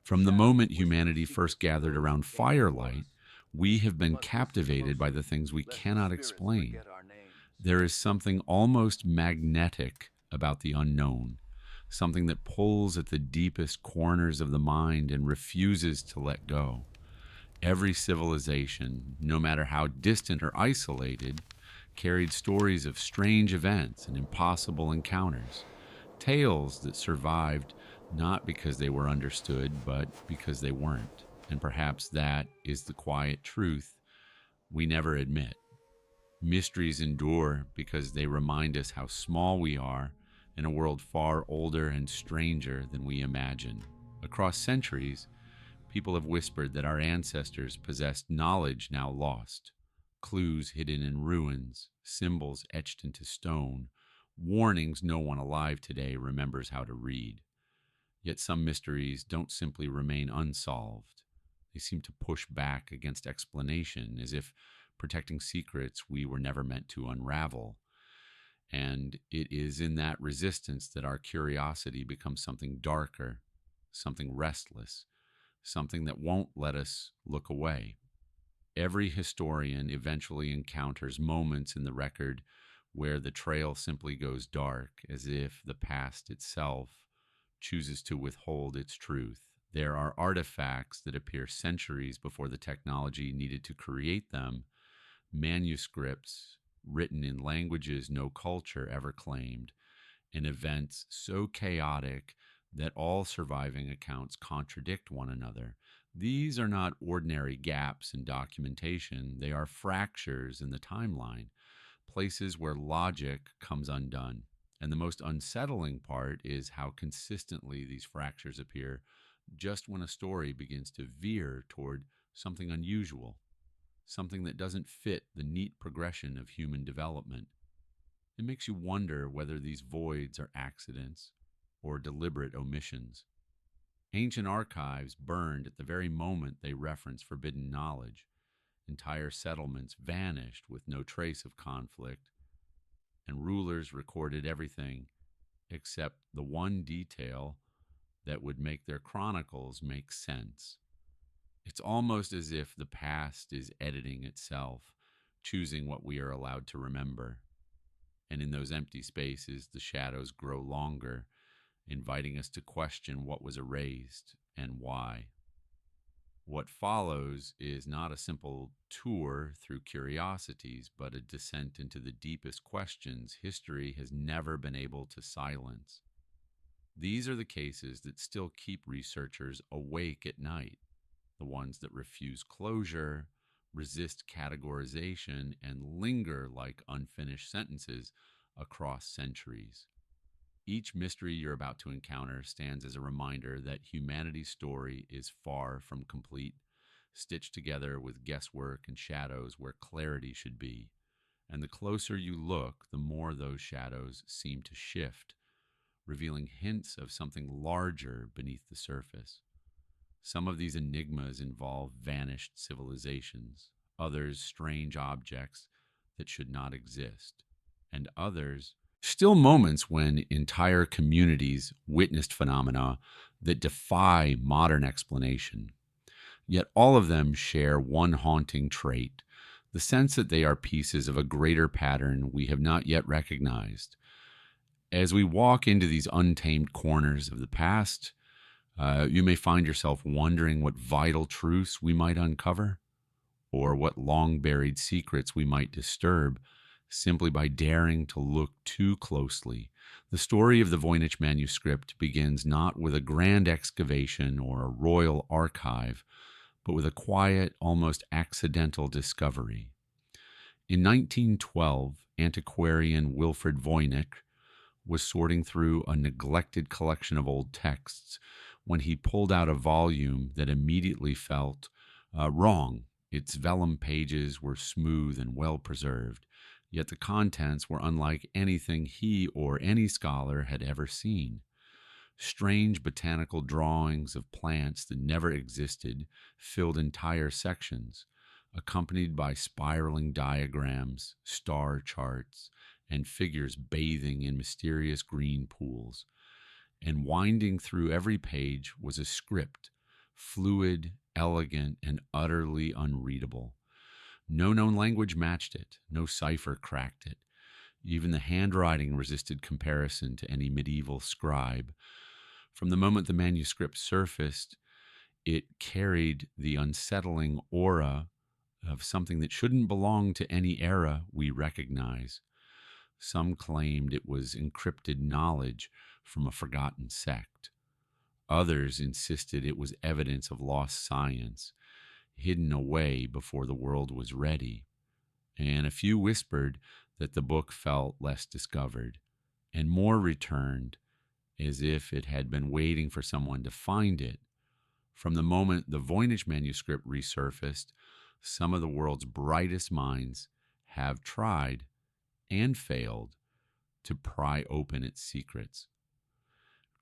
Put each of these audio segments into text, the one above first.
From the moment humanity first gathered around firelight, we have been captivated by the things we cannot explain. There is something almost magnetic about the unknown, something that pulls at the deepest corners of the mind and refuses to let go. Every civilization, no matter how distant or isolated, carried stories of strange events and impossible encounters, tales that survived not because they were understood, but because they weren't. And perhaps that is the quiet truth we never admit. Mysteries endure because they remind us how small we are in a world far older and stranger than we imagine. Across centuries, people have whispered that our ancestors possessed knowledge now lost, clues hidden in ruins, symbols etched into stone, warnings no one alive today remembers how to read. Yet some mysteries don't simply remain unsolved. They seem to push back against explanation, as if protecting secrets we were never meant to unravel. And it is in that resistance that our curiosity becomes something darker, something restless, something that won't let us look away. Every historian eventually encounters moments in the record where the trail simply goes dark, as if the past itself chooses to withhold its truth. There are artifacts that appear centuries before the technology needed to create them, manuscripts written in languages no culture ever claimed, and events so chaotic that all surviving accounts contradict one another. These are not ordinary gaps in documentation, they are fractures in the timeline, places where logic comes undone. And the most unsettling part is how consistently these fractures appear just when a story begins to veer toward something unusual, something that doesn't fit the neat progression of human development. It makes you wonder whether these voids are accidents or deliberate omissions. Ancient archives burned at the very moment they reference forbidden knowledge. Entire settlements vanished with no trace of conflict, and rulers recorded everything except the one detail that would make their chronicles make sense. It's almost as if the past is editing itself, choosing what we are allowed to remember. And in those empty spaces, the shadows grow longer, inviting us to question what was erased and why. What follows is not a simple tour through curiosities, but a descent into the deepest questions history has never been able to silence. These are the cases that still keep researchers awake at night, the ones that refuse closure, resist categorization, and linger like unfinished sentences across centuries. Each mystery you're about to encounter stands as a reminder that humanity's story is far from complete, stitched together with guesswork and shadows where clarity should be. And the closer you look, the more those shadows seem to shift, revealing hints of something larger beneath the surface. Some of these enigmas involve vanished civilizations, others strange objects that should not exist, and others still moments when entire communities witnessed phenomena that defy modern explanation. Yet all of them share one haunting trait, the sense that they are pieces of a greater pattern we have not yet recognized. As we walk into these untamed corners of the past, you may find yourself wondering what vital truths we might uncover, or what long-buried secrets we might disturb simply by daring to look too closely. The story of the Voynich Manuscript begins not with a grand excavation or a royal archive, but with a quiet, almost accidental discovery. In 1912, antiquarian Wilfred Voynich was sorting through a neglected collection of old texts when he pulled out a volume that immediately felt wrong. Its vellum pages were smooth and well preserved, yet the contents were unlike anything he or any scholar had ever seen. Strange botanical drawings of plants that never existed filled entire sections, accompanied by spiraling diagrams, star charts, and figures bathing in mysterious green pools. And winding through every page was a script, fluid, elegant, and utterly unreadable. No known language matched it, no cipher cracked it. Even the handwriting resisted comparison to any medieval scribe. From the moment the manuscript surfaced, it carried the unsettling aura of something that shouldn't belong to any era we recognize. Some claimed it was encrypted knowledge from a forgotten sect. Others insisted it was evidence of lost science, hidden away before the world was ready. And a few whispered that the book felt less discovered, and more returned as if it had been waiting for someone to find it. From the moment the Voynich Manuscript resurfaced, some of the world's brightest minds have tried and failed to pry open its secrets.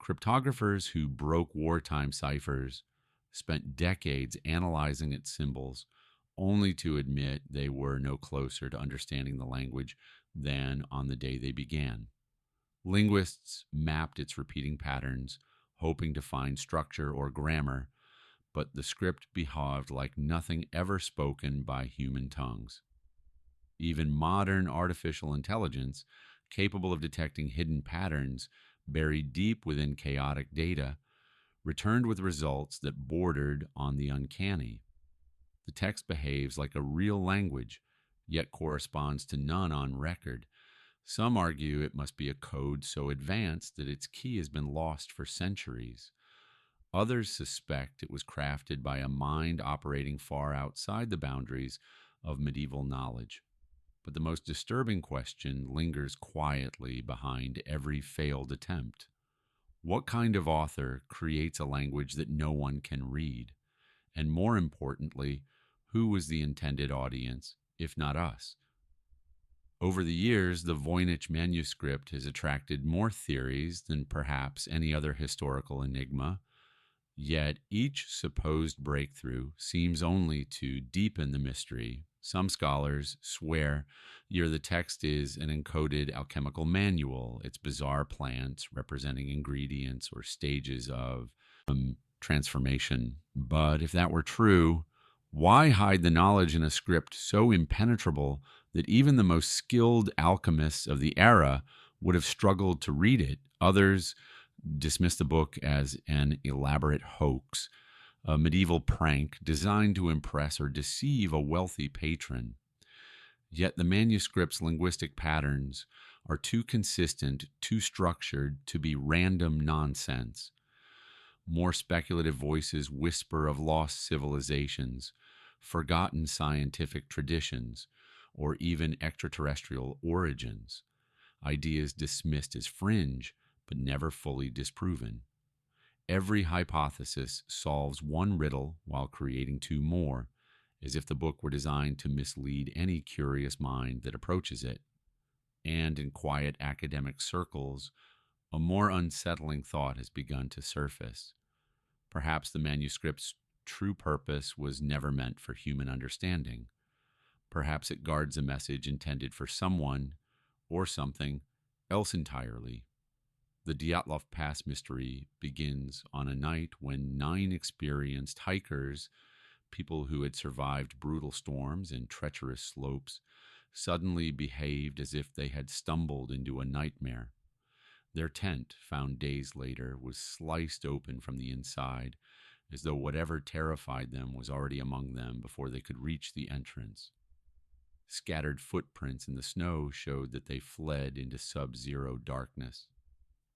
Cryptographers who broke wartime ciphers spent decades analyzing its symbols, only to admit they were no closer to understanding the language than on the day they began. Linguists mapped its repeating patterns, hoping to find structure or grammar, but the script behaved like nothing ever spoken by human tongues. Even modern artificial intelligence, capable of detecting hidden patterns buried deep within chaotic data, returned with results that bordered on the uncanny. The text behaves like a real language, yet corresponds to none on record. Some argue it must be a code so advanced that its key has been lost for centuries. Others suspect it was crafted by a mind operating far outside the boundaries of medieval knowledge. But the most disturbing question lingers quietly behind every failed attempt. What kind of author creates a language that no one can read? And more importantly, who was the intended audience, if not us? Over the years, the Voynich Manuscript has attracted more theories than perhaps any other historical enigma. Yet each supposed breakthrough seems only to deepen the mystery. Some scholars swear either the text is an encoded alchemical manual, its bizarre plants representing ingredients or stages of transformation. But if that were true, why hide the knowledge in a script so impenetrable that even the most skilled alchemists of the era would have struggled to read it? Others dismiss the book as an elaborate hoax, a medieval prank designed to impress or deceive a wealthy patron. Yet the manuscript's linguistic patterns are too consistent, too structured to be random nonsense. More speculative voices whisper of lost civilizations, forgotten scientific traditions, or even extraterrestrial origins, ideas dismissed as fringe but never fully disproven. Every hypothesis solves one riddle while creating two more, as if the book were designed to mislead any curious mind that approaches it. And in quiet academic circles, a more unsettling thought has begun to surface. Perhaps the manuscript's true purpose was never meant for human understanding. Perhaps it guards a message intended for someone or something else entirely. The Dyatlov Pass mystery begins on a night when 9 experienced hikers, people who had survived brutal storms and treacherous slopes, suddenly behaved as if they had stumbled into a nightmare. Their tent, found days later, was sliced open from the inside, as though whatever terrified them was already among them before they could reach the entrance. Scattered footprints in the snow showed that they fled into sub-zero darkness.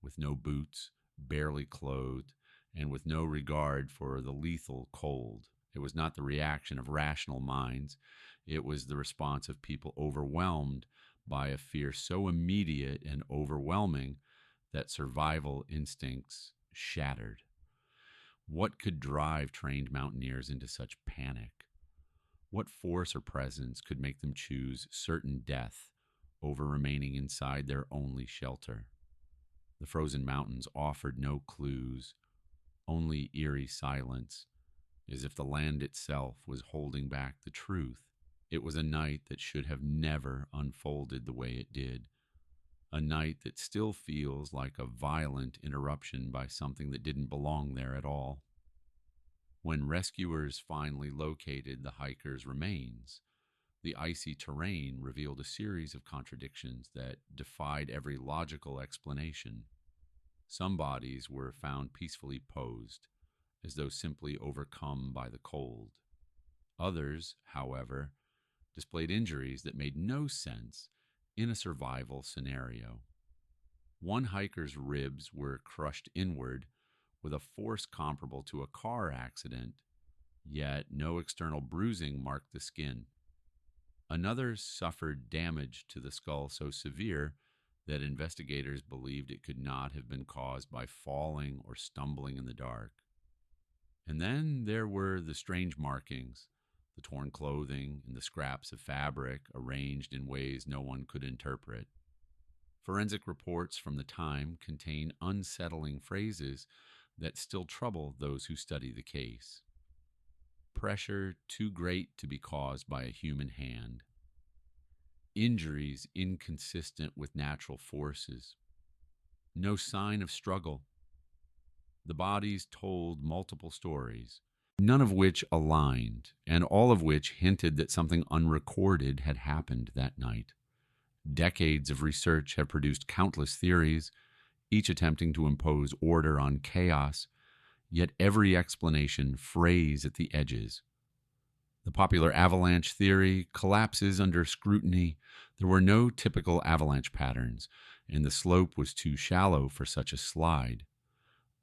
With no boots, barely clothed, and with no regard for the lethal cold. It was not the reaction of rational minds. It was the response of people overwhelmed by a fear so immediate and overwhelming that survival instincts shattered. What could drive trained mountaineers into such panic? What force or presence could make them choose certain death over remaining inside their only shelter? The frozen mountains offered no clues, only eerie silence, as if the land itself was holding back the truth. It was a night that should have never unfolded the way it did, a night that still feels like a violent interruption by something that didn't belong there at all. When rescuers finally located the hikers' remains, the icy terrain revealed a series of contradictions that defied every logical explanation. Some bodies were found peacefully posed, as though simply overcome by the cold. Others, however, displayed injuries that made no sense in a survival scenario. One hiker's ribs were crushed inward with a force comparable to a car accident, yet no external bruising marked the skin. Another suffered damage to the skull so severe that investigators believed it could not have been caused by falling or stumbling in the dark. And then there were the strange markings, the torn clothing, and the scraps of fabric arranged in ways no one could interpret. Forensic reports from the time contain unsettling phrases that still trouble those who study the case. Pressure too great to be caused by a human hand. Injuries inconsistent with natural forces. No sign of struggle. The bodies told multiple stories, none of which aligned, and all of which hinted that something unrecorded had happened that night. Decades of research have produced countless theories, each attempting to impose order on chaos, yet every explanation frays at the edges. The popular avalanche theory collapses under scrutiny. There were no typical avalanche patterns, and the slope was too shallow for such a slide.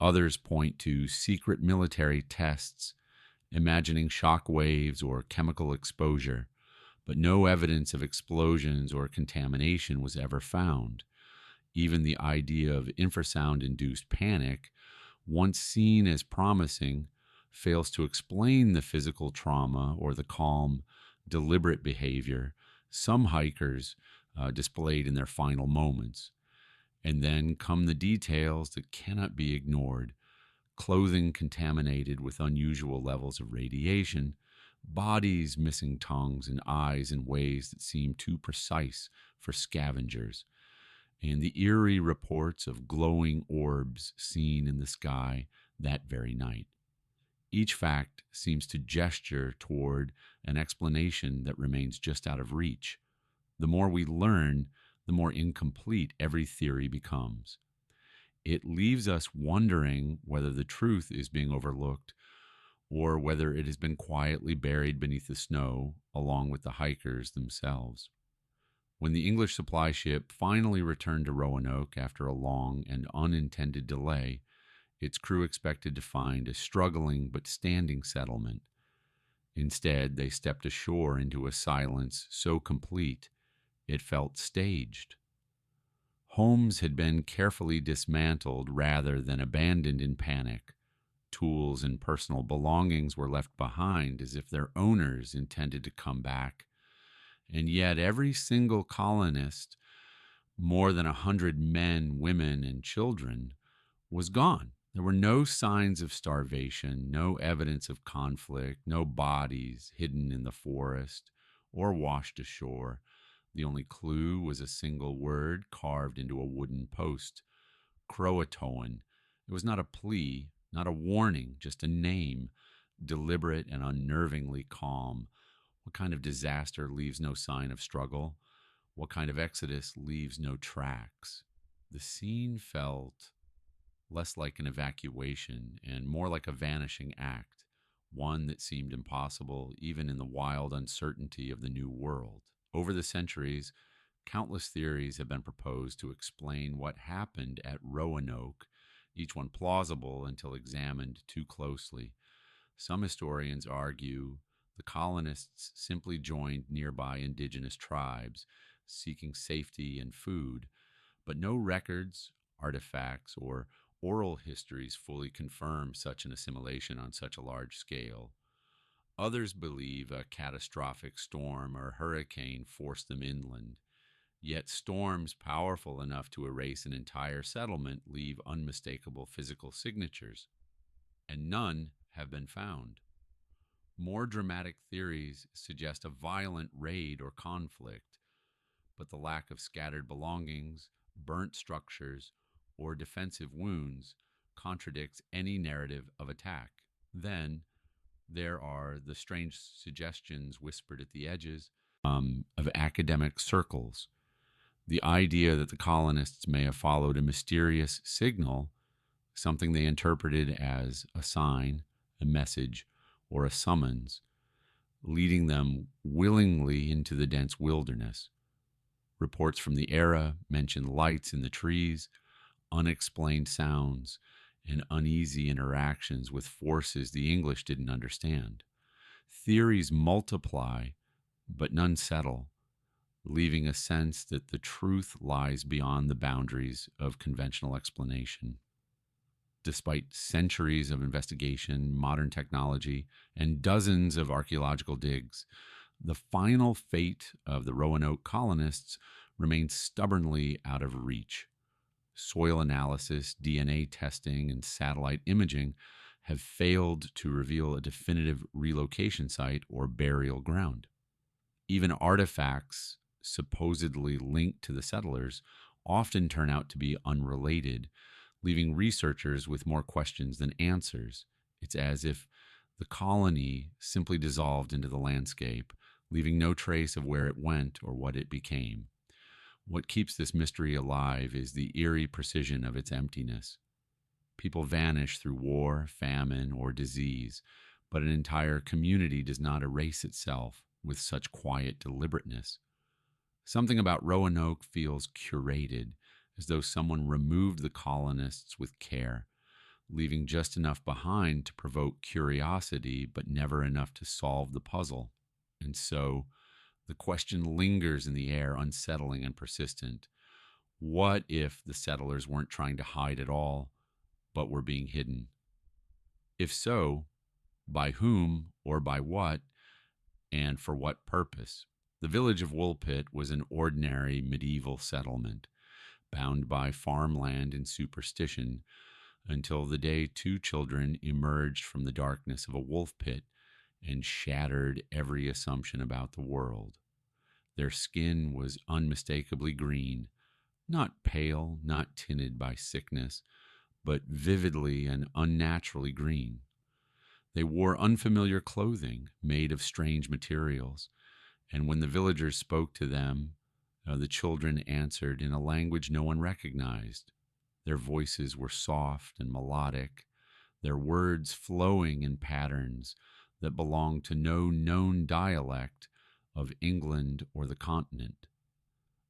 Others point to secret military tests, imagining shock waves or chemical exposure, but no evidence of explosions or contamination was ever found. Even the idea of infrasound-induced panic, once seen as promising, fails to explain the physical trauma or the calm, deliberate behavior some hikers displayed in their final moments. And then come the details that cannot be ignored: clothing contaminated with unusual levels of radiation, bodies missing tongues and eyes in ways that seem too precise for scavengers, and the eerie reports of glowing orbs seen in the sky that very night. Each fact seems to gesture toward an explanation that remains just out of reach. The more we learn, the more incomplete every theory becomes. It leaves us wondering whether the truth is being overlooked or whether it has been quietly buried beneath the snow along with the hikers themselves. When the English supply ship finally returned to Roanoke after a long and unintended delay, its crew expected to find a struggling but standing settlement. Instead, they stepped ashore into a silence so complete it felt staged. Homes had been carefully dismantled rather than abandoned in panic. Tools and personal belongings were left behind as if their owners intended to come back. And yet every single colonist, more than 100 men, women, and children, was gone. There were no signs of starvation, no evidence of conflict, no bodies hidden in the forest or washed ashore. The only clue was a single word carved into a wooden post: Croatoan. It was not a plea, not a warning, just a name, deliberate and unnervingly calm. What kind of disaster leaves no sign of struggle? What kind of exodus leaves no tracks? The scene felt less like an evacuation and more like a vanishing act, one that seemed impossible even in the wild uncertainty of the new world. Over the centuries, countless theories have been proposed to explain what happened at Roanoke, each one plausible until examined too closely. Some historians argue the colonists simply joined nearby indigenous tribes, seeking safety and food, but no records, artifacts, or oral histories fully confirm such an assimilation on such a large scale. Others believe a catastrophic storm or hurricane forced them inland. Yet storms powerful enough to erase an entire settlement leave unmistakable physical signatures, and none have been found. More dramatic theories suggest a violent raid or conflict, but the lack of scattered belongings, burnt structures, or defensive wounds contradicts any narrative of attack. Then, There are the strange suggestions whispered at the edges of academic circles. The idea that the colonists may have followed a mysterious signal, something they interpreted as a sign, a message, or a summons, leading them willingly into the dense wilderness. Reports from the era mention lights in the trees, unexplained sounds, and uneasy interactions with forces the English didn't understand. Theories multiply, but none settle, leaving a sense that the truth lies beyond the boundaries of conventional explanation. Despite centuries of investigation, modern technology, and dozens of archaeological digs, the final fate of the Roanoke colonists remains stubbornly out of reach. Soil analysis, DNA testing, and satellite imaging have failed to reveal a definitive relocation site or burial ground. Even artifacts supposedly linked to the settlers often turn out to be unrelated, leaving researchers with more questions than answers. It's as if the colony simply dissolved into the landscape, leaving no trace of where it went or what it became. What keeps this mystery alive is the eerie precision of its emptiness. People vanish through war, famine, or disease, but an entire community does not erase itself with such quiet deliberateness. Something about Roanoke feels curated, as though someone removed the colonists with care, leaving just enough behind to provoke curiosity, but never enough to solve the puzzle. And so, the question lingers in the air, unsettling and persistent. What if the settlers weren't trying to hide at all, but were being hidden? If so, by whom or by what, and for what purpose? The village of Woolpit was an ordinary medieval settlement, bound by farmland and superstition, until the day two children emerged from the darkness of a wolf pit and shattered every assumption about the world. Their skin was unmistakably green, not pale, not tinted by sickness, but vividly and unnaturally green. They wore unfamiliar clothing made of strange materials, and when the villagers spoke to them, the children answered in a language no one recognized. Their voices were soft and melodic, their words flowing in patterns that belonged to no known dialect of England or the continent.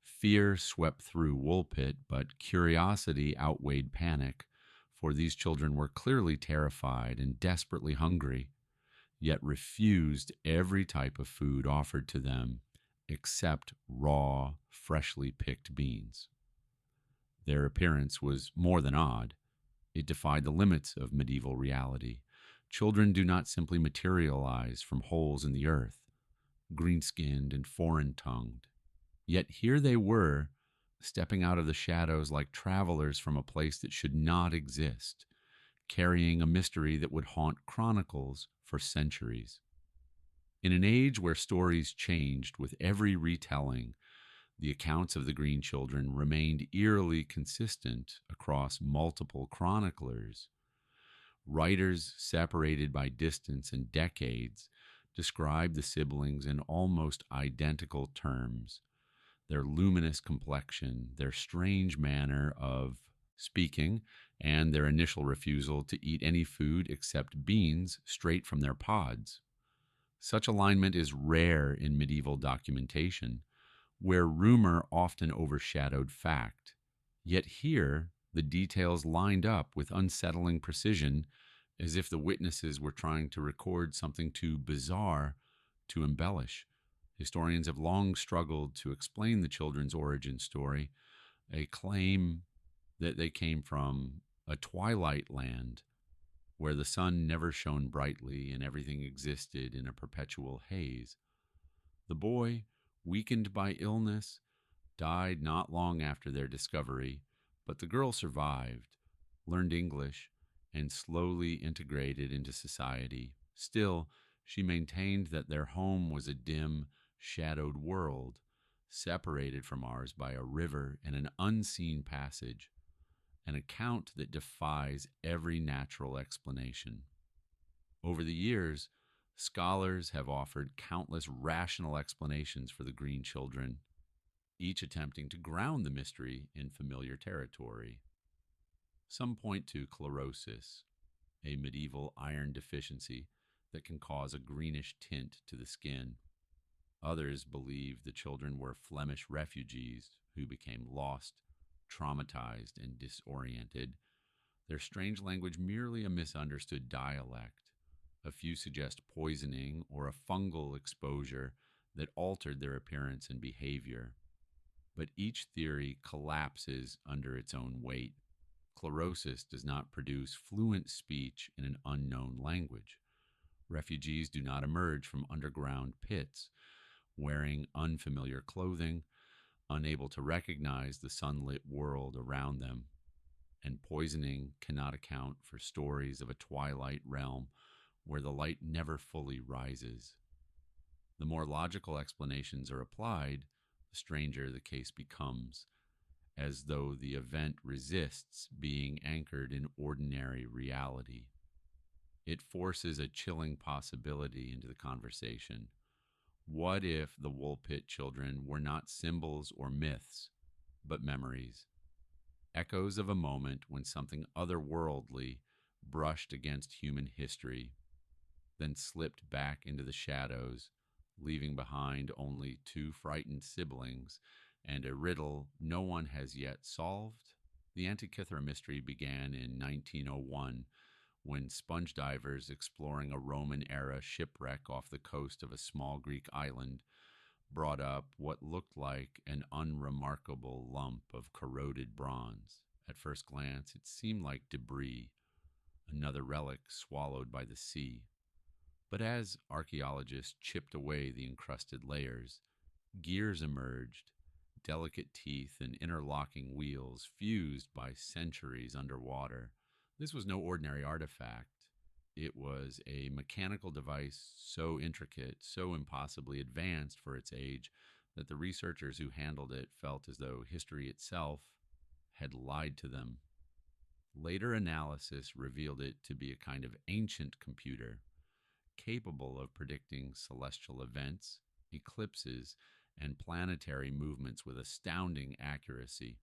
Fear swept through Woolpit, but curiosity outweighed panic, for these children were clearly terrified and desperately hungry, yet refused every type of food offered to them except raw, freshly picked beans. Their appearance was more than odd. It defied the limits of medieval reality. Children do not simply materialize from holes in the earth, green-skinned and foreign-tongued. Yet here they were, stepping out of the shadows like travelers from a place that should not exist, carrying a mystery that would haunt chronicles for centuries. In an age where stories changed with every retelling, the accounts of the Green Children remained eerily consistent across multiple chroniclers. Writers separated by distance and decades describe the siblings in almost identical terms. Their luminous complexion, their strange manner of speaking, and their initial refusal to eat any food except beans straight from their pods. Such alignment is rare in medieval documentation, where rumor often overshadowed fact. Yet here, the details lined up with unsettling precision, as if the witnesses were trying to record something too bizarre to embellish. Historians have long struggled to explain the children's origin story, a claim that they came from a twilight land where the sun never shone brightly and everything existed in a perpetual haze. The boy, weakened by illness, died not long after their discovery, but the girl survived, learned English, and slowly integrated into society. Still, she maintained that their home was a dim, shadowed world, separated from ours by a river and an unseen passage, an account that defies every natural explanation. Over the years, Scholars have offered countless rational explanations for the Green Children, each attempting to ground the mystery in familiar territory. Some point to chlorosis, a medieval iron deficiency that can cause a greenish tint to the skin. Others believe the children were Flemish refugees who became lost, traumatized, and disoriented, their strange language merely a misunderstood dialect. A few suggest poisoning or a fungal exposure that altered their appearance and behavior. But each theory collapses under its own weight. Chlorosis does not produce fluent speech in an unknown language. Refugees do not emerge from underground pits, wearing unfamiliar clothing, unable to recognize the sunlit world around them. And poisoning cannot account for stories of a twilight realm where the light never fully rises. The more logical explanations are applied, the stranger the case becomes, as though the event resists being anchored in ordinary reality. It forces a chilling possibility into the conversation. What if the Woolpit children were not symbols or myths, but memories? Echoes of a moment when something otherworldly brushed against human history, then slipped back into the shadows, leaving behind only two frightened siblings and a riddle no one has yet solved? The Antikythera mystery began in 1901 when sponge divers exploring a Roman-era shipwreck off the coast of a small Greek island brought up what looked like an unremarkable lump of corroded bronze. At first glance, it seemed like debris, another relic swallowed by the sea. But as archaeologists chipped away the encrusted layers, gears emerged, delicate teeth and interlocking wheels fused by centuries underwater. This was no ordinary artifact. It was a mechanical device so intricate, so impossibly advanced for its age, that the researchers who handled it felt as though history itself had lied to them. Later analysis revealed it to be a kind of ancient computer, capable of predicting celestial events, eclipses, and planetary movements with astounding accuracy.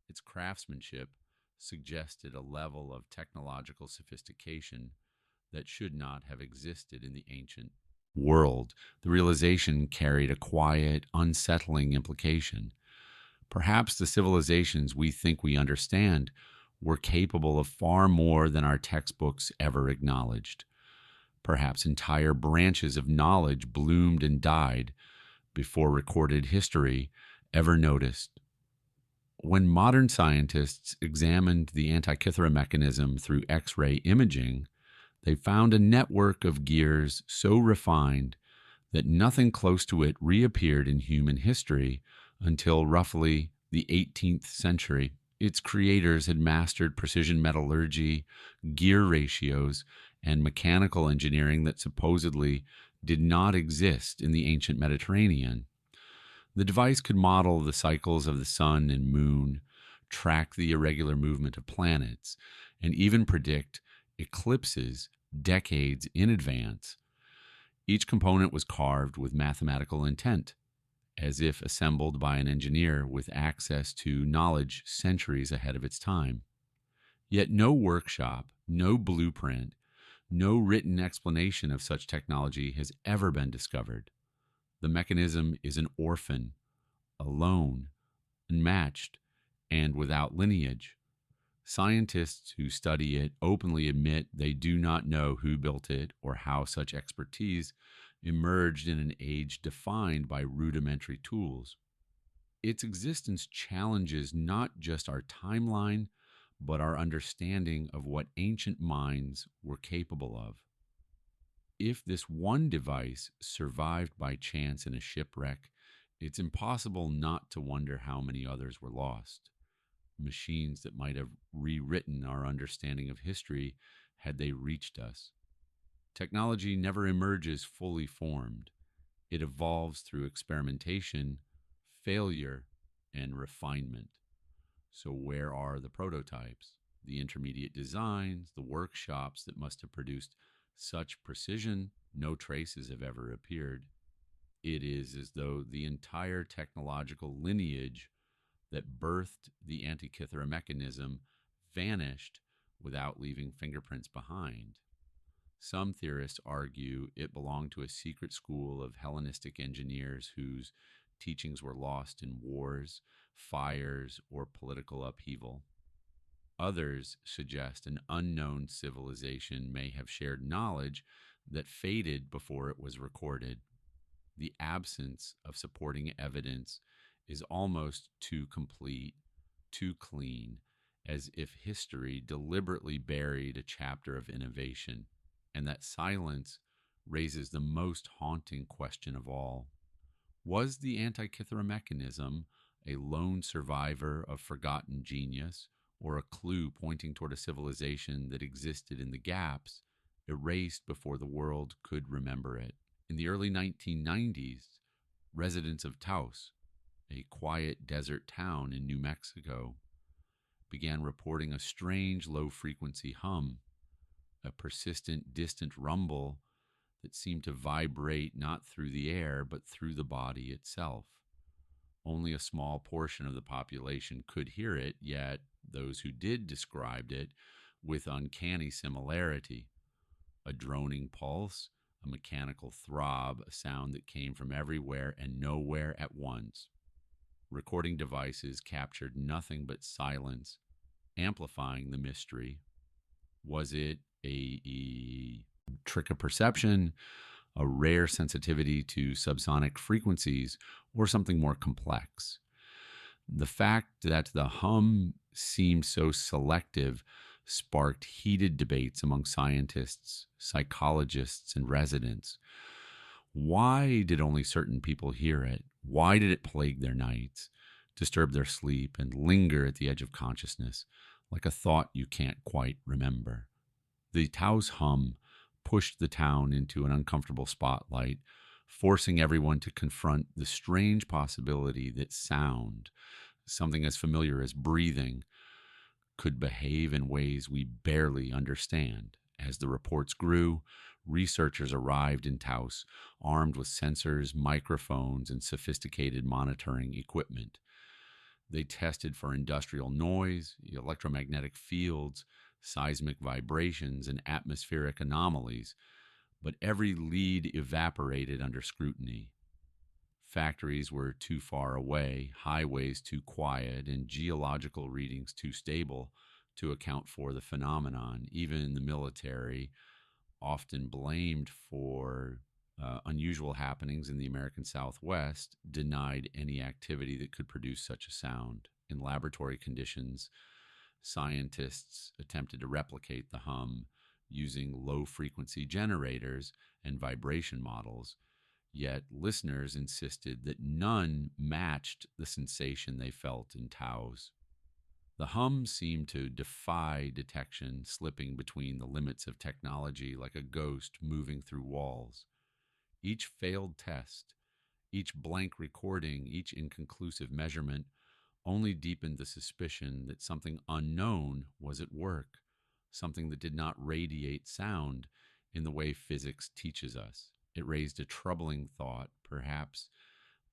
Its craftsmanship suggested a level of technological sophistication that should not have existed in the ancient world. The realization carried a quiet, unsettling implication. Perhaps the civilizations we think we understand were capable of far more than our textbooks ever acknowledged. Perhaps entire branches of knowledge bloomed and died before recorded history ever noticed. When modern scientists examined the Antikythera mechanism through X-ray imaging, they found a network of gears so refined that nothing close to it reappeared in human history until roughly the 18th century. Its creators had mastered precision metallurgy, gear ratios, and mechanical engineering that supposedly did not exist in the ancient Mediterranean. The device could model the cycles of the sun and moon, track the irregular movement of planets, and even predict eclipses decades in advance. Each component was carved with mathematical intent, as if assembled by an engineer with access to knowledge centuries ahead of its time. Yet no workshop, no blueprint, no written explanation of such technology has ever been discovered. The mechanism is an orphan, alone, unmatched, and without lineage. Scientists who study it openly admit they do not know who built it or how such expertise emerged in an age defined by rudimentary tools. Its existence challenges not just our timeline, but our understanding of what ancient minds were capable of. If this one device survived by chance in a shipwreck, it's impossible not to wonder how many others were lost. Machines that might have rewritten our understanding of history had they reached us. Technology never emerges fully formed. It evolves through experimentation, failure, and refinement. So where are the prototypes, the intermediate designs, the workshops that must have produced such precision, no traces have ever appeared. It is as though the entire technological lineage that birthed the Antikythera mechanism vanished without leaving fingerprints behind. Some theorists argue it belonged to a secret school of Hellenistic engineers whose teachings were lost in wars, fires, or political upheaval. Others suggest an unknown civilization may have shared knowledge that faded before it was recorded. The absence of supporting evidence is almost too complete, too clean, as if history deliberately buried a chapter of innovation, and that silence raises the most haunting question of all. Was the Antikythera mechanism a lone survivor of forgotten genius, or a clue pointing toward a civilization that existed in the gaps, erased before the world could remember it? In the early 1990s, residents of Taos, a quiet desert town in New Mexico, began reporting a strange low-frequency hum, a persistent, distant rumble that seemed to vibrate not through the air but through the body itself. Only a small portion of the population could hear it, yet those who did described it with uncanny similarity. A droning pulse, a mechanical throb, a sound that came from everywhere and nowhere at once. Recording devices captured nothing but silence, amplifying the mystery. Was it a trick of perception, a rare sensitivity to subsonic frequencies, or something more complex? The fact that the hum seemed so selective sparked heated debates among scientists, psychologists, and residents. Why did only certain people hear it? Why did it plague their nights, disturb their sleep, and linger at the edge of consciousness, like a thought you can't quite remember? The Taos Hum pushed the town into an uncomfortable spotlight, forcing everyone to confront the strange possibility that sound, something as familiar as breathing, could behave in ways we barely understand. As the reports grew, researchers arrived in Taos, armed with sensors, microphones, and sophisticated monitoring equipment. They tested for industrial noise, electromagnetic fields, seismic vibrations, and atmospheric anomalies, but every lead evaporated under scrutiny. Factories were too far away, highways too quiet, and geological readings too stable to account for the phenomenon. Even the military, often blamed for unusual happenings in the American Southwest, denied any activity that could produce such a sound. In laboratory conditions, scientists attempted to replicate the hum using low-frequency generators and vibration models, yet listeners insisted that none matched the sensation they felt in Taos. The hum seemed to defy detection, slipping between the limits of technology like a ghost moving through walls. Each failed test, each blank recording, each inconclusive measurement only deepened the suspicion that something unknown was at work, something that did not radiate sound in the way physics teaches us. It raised a troubling thought. Perhaps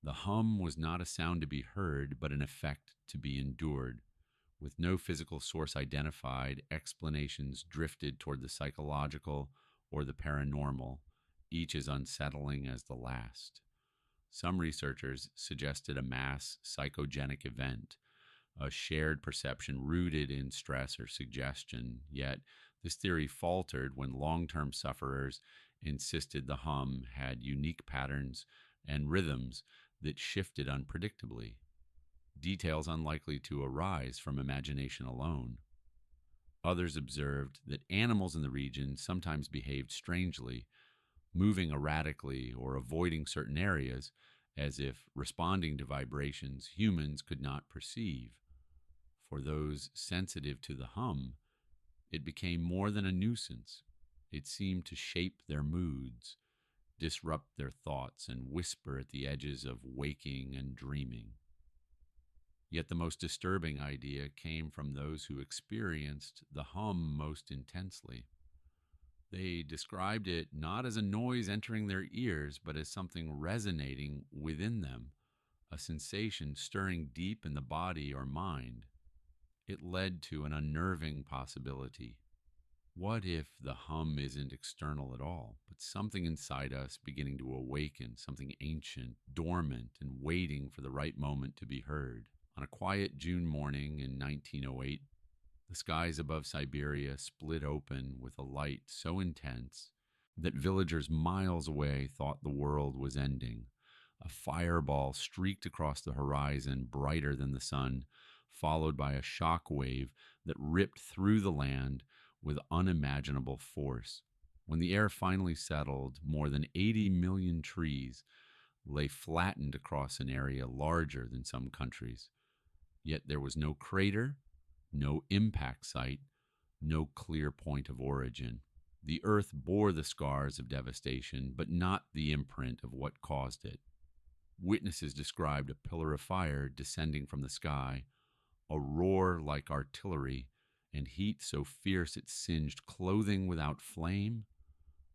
the hum was not a sound to be heard, but an effect to be endured. With no physical source identified, explanations drifted toward the psychological or the paranormal, each as unsettling as the last. Some researchers suggested a mass psychogenic event, a shared perception rooted in stress or suggestion, yet this theory faltered when long-term sufferers insisted the hum had unique patterns and rhythms that shifted unpredictably, details unlikely to arise from imagination alone. Others observed that animals in the region sometimes behaved strangely, moving erratically or avoiding certain areas, as if responding to vibrations humans could not perceive. For those sensitive to the hum, it became more than a nuisance. It seemed to shape their moods, disrupt their thoughts, and whisper at the edges of waking and dreaming. Yet the most disturbing idea came from those who experienced the hum most intensely. They described it not as a noise entering their ears, but as something resonating within them, a sensation stirring deep in the body or mind. It led to an unnerving possibility. What if the hum isn't external at all, but something inside us beginning to awaken, something ancient, dormant, and waiting for the right moment to be heard? On a quiet June morning in 1908, the skies above Siberia split open with a light so intense that villagers miles away thought the world was ending. A fireball streaked across the horizon, brighter than the sun, followed by a shock wave that ripped through the land with unimaginable force. When the air finally settled, more than 80 million trees lay flattened across an area larger than some countries. Yet there was no crater, no impact site, no clear point of origin. The earth bore the scars of devastation, but not the imprint of what caused it. Witnesses described a pillar of fire descending from the sky, a roar like artillery, and heat so fierce it singed clothing without flame.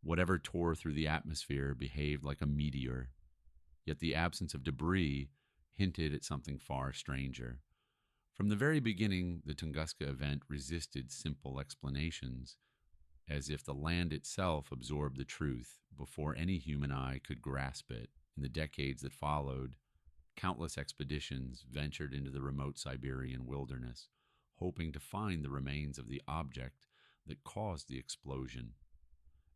Whatever tore through the atmosphere behaved like a meteor. Yet the absence of debris hinted at something far stranger. From the very beginning, the Tunguska event resisted simple explanations, as if the land itself absorbed the truth before any human eye could grasp it. In the decades that followed, countless expeditions ventured into the remote Siberian wilderness, hoping to find the remains of the object that caused the explosion.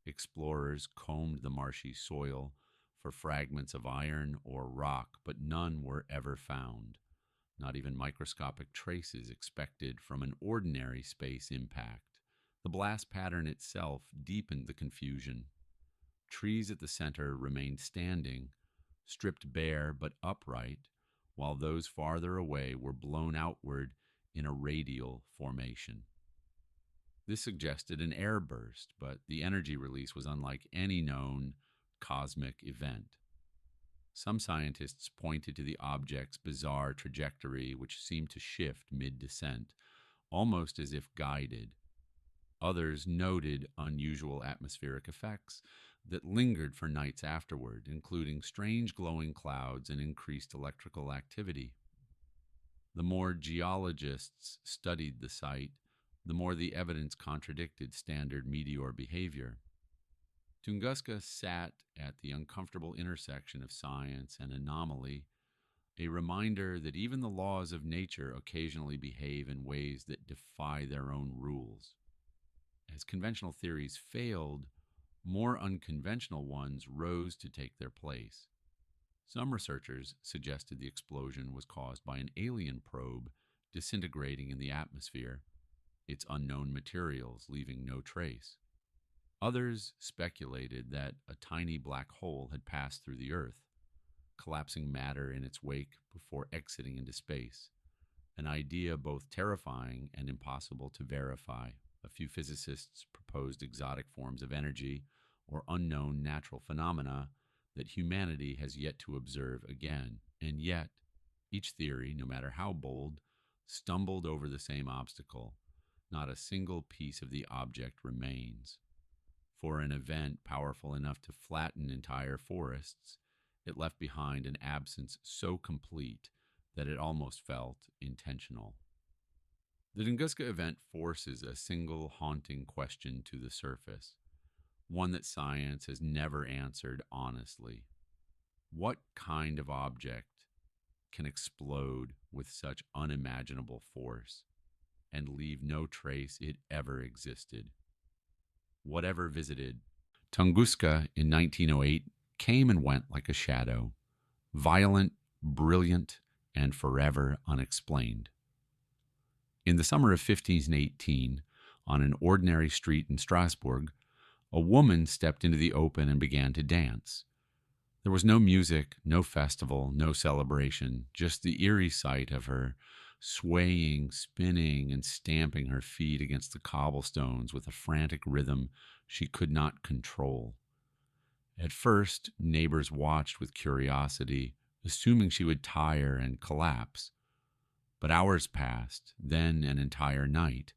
Explorers combed the marshy soil for fragments of iron or rock, but none were ever found, not even microscopic traces expected from an ordinary space impact. The blast pattern itself deepened the confusion. Trees at the center remained standing, stripped bare but upright, while those farther away were blown outward in a radial formation. This suggested an air burst, but the energy release was unlike any known cosmic event. Some scientists pointed to the object's bizarre trajectory, which seemed to shift mid-descent, almost as if guided. Others noted unusual atmospheric effects that lingered for nights afterward, including strange glowing clouds and increased electrical activity. The more geologists studied the site, the more the evidence contradicted standard meteor behavior. Tunguska sat at the uncomfortable intersection of science and anomaly, a reminder that even the laws of nature occasionally behave in ways that defy their own rules. As conventional theories failed, more unconventional ones rose to take their place. Some researchers suggested the explosion was caused by an alien probe disintegrating in the atmosphere, its unknown materials leaving no trace. Others speculated that a tiny black hole had passed through the Earth, collapsing matter in its wake before exiting into space, an idea both terrifying and impossible to verify. A few physicists proposed exotic forms of energy or unknown natural phenomena that humanity has yet to observe again. And yet, each theory, no matter how bold, stumbled over the same obstacle. Not a single piece of the object remains. For an event powerful enough to flatten entire forests, it left behind an absence so complete that it almost felt intentional. The Tunguska event forces a single haunting question to the surface, one that science has never answered honestly. What kind of object can explode with such unimaginable force and leave no trace it ever existed? Whatever visited Tunguska in 1908 came and went like a shadow, violent, brilliant, and forever unexplained. In the summer of 1518, on an ordinary street in Strasbourg, a woman stepped into the open and began to dance. There was no music, no festival, no celebration, just the eerie sight of her swaying, spinning, and stamping her feet against the cobblestones with a frantic rhythm she could not control. At first, neighbors watched with curiosity, assuming she would tire and collapse. But hours passed, then an entire night,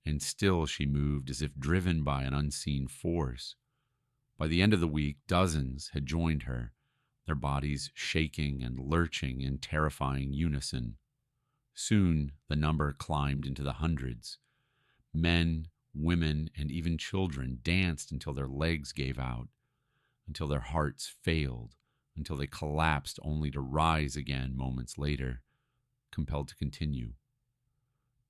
and still she moved as if driven by an unseen force. By the end of the week, dozens had joined her, their bodies shaking and lurching in terrifying unison. Soon the number climbed into the hundreds. Men, women, and even children danced until their legs gave out, until their hearts failed, until they collapsed only to rise again moments later, compelled to continue.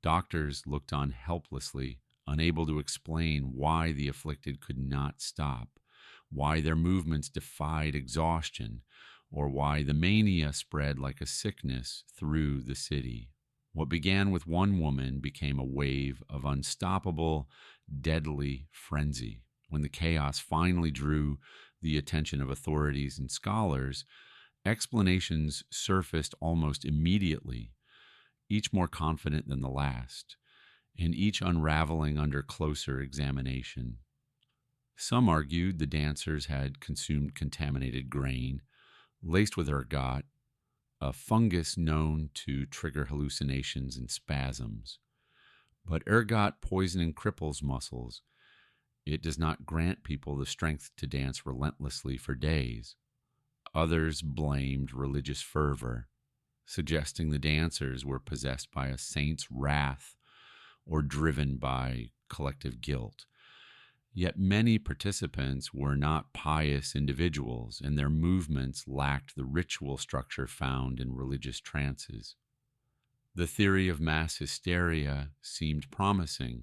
Doctors looked on helplessly, unable to explain why the afflicted could not stop, why their movements defied exhaustion, or why the mania spread like a sickness through the city. What began with one woman became a wave of unstoppable, deadly frenzy. When the chaos finally drew the attention of authorities and scholars, explanations surfaced almost immediately, each more confident than the last, and each unraveling under closer examination. Some argued the dancers had consumed contaminated grain, laced with ergot, a fungus known to trigger hallucinations and spasms. But ergot poisoning cripples muscles. It does not grant people the strength to dance relentlessly for days. Others blamed religious fervor, suggesting the dancers were possessed by a saint's wrath or driven by collective guilt. Yet many participants were not pious individuals, and their movements lacked the ritual structure found in religious trances. The theory of mass hysteria seemed promising,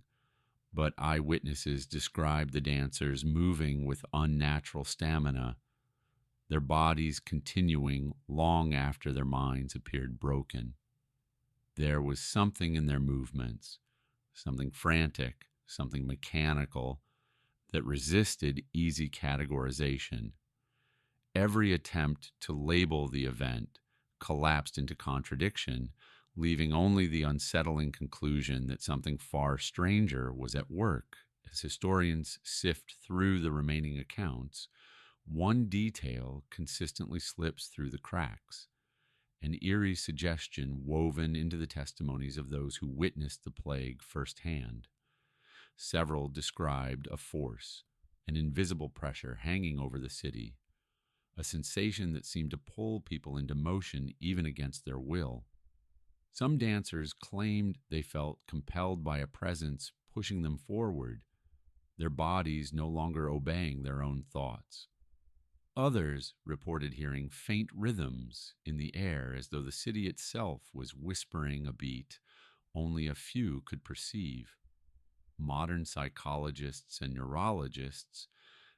but eyewitnesses described the dancers moving with unnatural stamina, their bodies continuing long after their minds appeared broken. There was something in their movements, something frantic, something mechanical, that resisted easy categorization. Every attempt to label the event collapsed into contradiction, leaving only the unsettling conclusion that something far stranger was at work. As historians sift through the remaining accounts, one detail consistently slips through the cracks, an eerie suggestion woven into the testimonies of those who witnessed the plague firsthand. Several described a force, an invisible pressure hanging over the city, a sensation that seemed to pull people into motion even against their will. Some dancers claimed they felt compelled by a presence pushing them forward, their bodies no longer obeying their own thoughts. Others reported hearing faint rhythms in the air as though the city itself was whispering a beat only a few could perceive. Modern psychologists and neurologists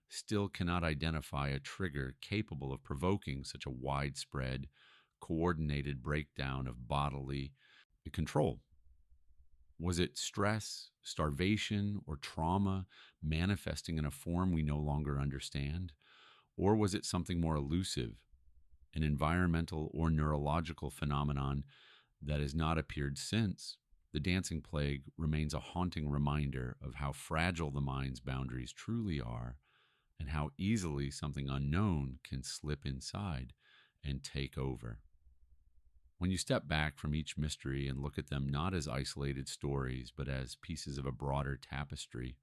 still cannot identify a trigger capable of provoking such a widespread, coordinated breakdown of bodily control. Was it stress, starvation, or trauma manifesting in a form we no longer understand? Or was it something more elusive, an environmental or neurological phenomenon that has not appeared since? The dancing plague remains a haunting reminder of how fragile the mind's boundaries truly are, and how easily something unknown can slip inside and take over. When you step back from each mystery and look at them not as isolated stories, but as pieces of a broader tapestry,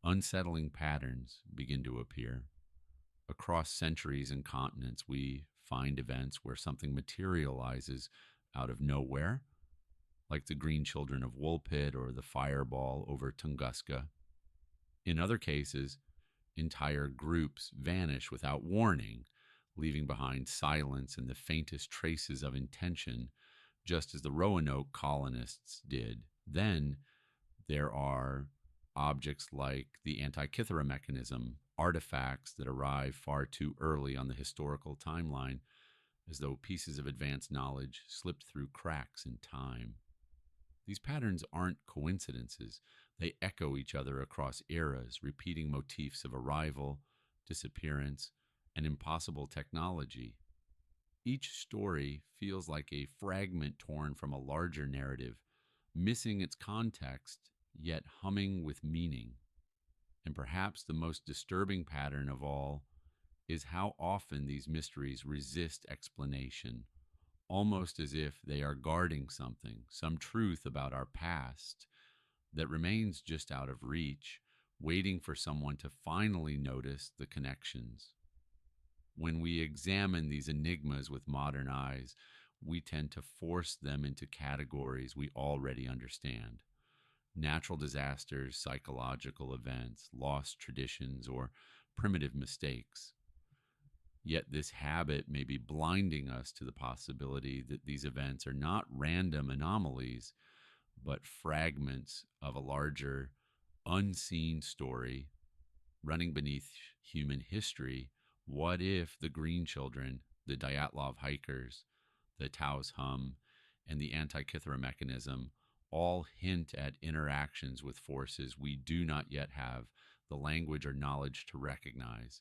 unsettling patterns begin to appear. Across centuries and continents, we find events where something materializes out of nowhere, like the Green Children of Woolpit or the fireball over Tunguska. In other cases, entire groups vanish without warning, leaving behind silence and the faintest traces of intention, just as the Roanoke colonists did. Then there are objects like the Antikythera Mechanism, artifacts that arrive far too early on the historical timeline, as though pieces of advanced knowledge slipped through cracks in time. These patterns aren't coincidences. They echo each other across eras, repeating motifs of arrival, disappearance, and impossible technology. Each story feels like a fragment torn from a larger narrative, missing its context, yet humming with meaning. And perhaps the most disturbing pattern of all is how often these mysteries resist explanation, almost as if they are guarding something, some truth about our past that remains just out of reach, waiting for someone to finally notice the connections. When we examine these enigmas with modern eyes, we tend to force them into categories we already understand: natural disasters, psychological events, lost traditions, or primitive mistakes. Yet this habit may be blinding us to the possibility that these events are not random anomalies, but fragments of a larger, unseen story running beneath human history. What if the Green Children, the Dyatlov hikers, the Taos Hum, and the Antikythera Mechanism all hint at interactions with forces we do not yet have the language or knowledge to recognize?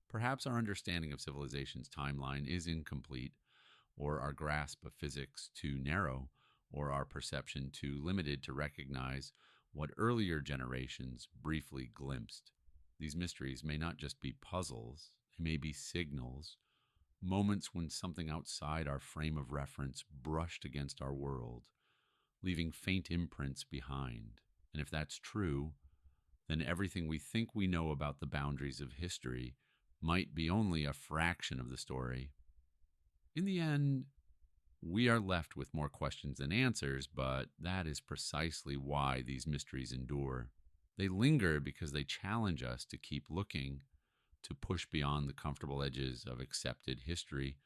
Perhaps our understanding of civilization's timeline is incomplete, or our grasp of physics too narrow, or our perception too limited to recognize what earlier generations briefly glimpsed. These mysteries may not just be puzzles, they may be signals, moments when something outside our frame of reference brushed against our world, leaving faint imprints behind. And if that's true, then everything we think we know about the boundaries of history might be only a fraction of the story. In the end, we are left with more questions than answers, but that is precisely why these mysteries endure. They linger because they challenge us to keep looking, to push beyond the comfortable edges of accepted history,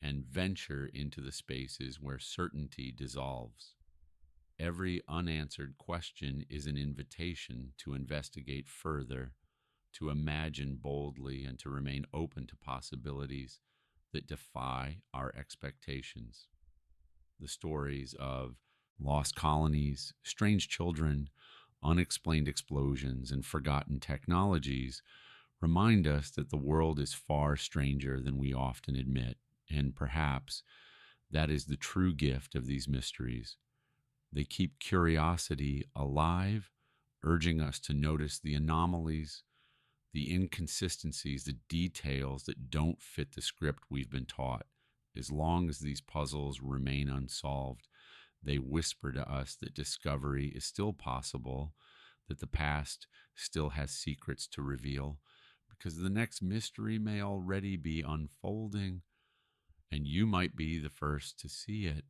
and venture into the spaces where certainty dissolves. Every unanswered question is an invitation to investigate further, to imagine boldly, and to remain open to possibilities that defy our expectations. The stories of lost colonies, strange children, unexplained explosions, and forgotten technologies remind us that the world is far stranger than we often admit, and perhaps that is the true gift of these mysteries. They keep curiosity alive, urging us to notice the anomalies, the inconsistencies, the details that don't fit the script we've been taught. As long as these puzzles remain unsolved, they whisper to us that discovery is still possible, that the past still has secrets to reveal, because the next mystery may already be unfolding, and you might be the first to see it.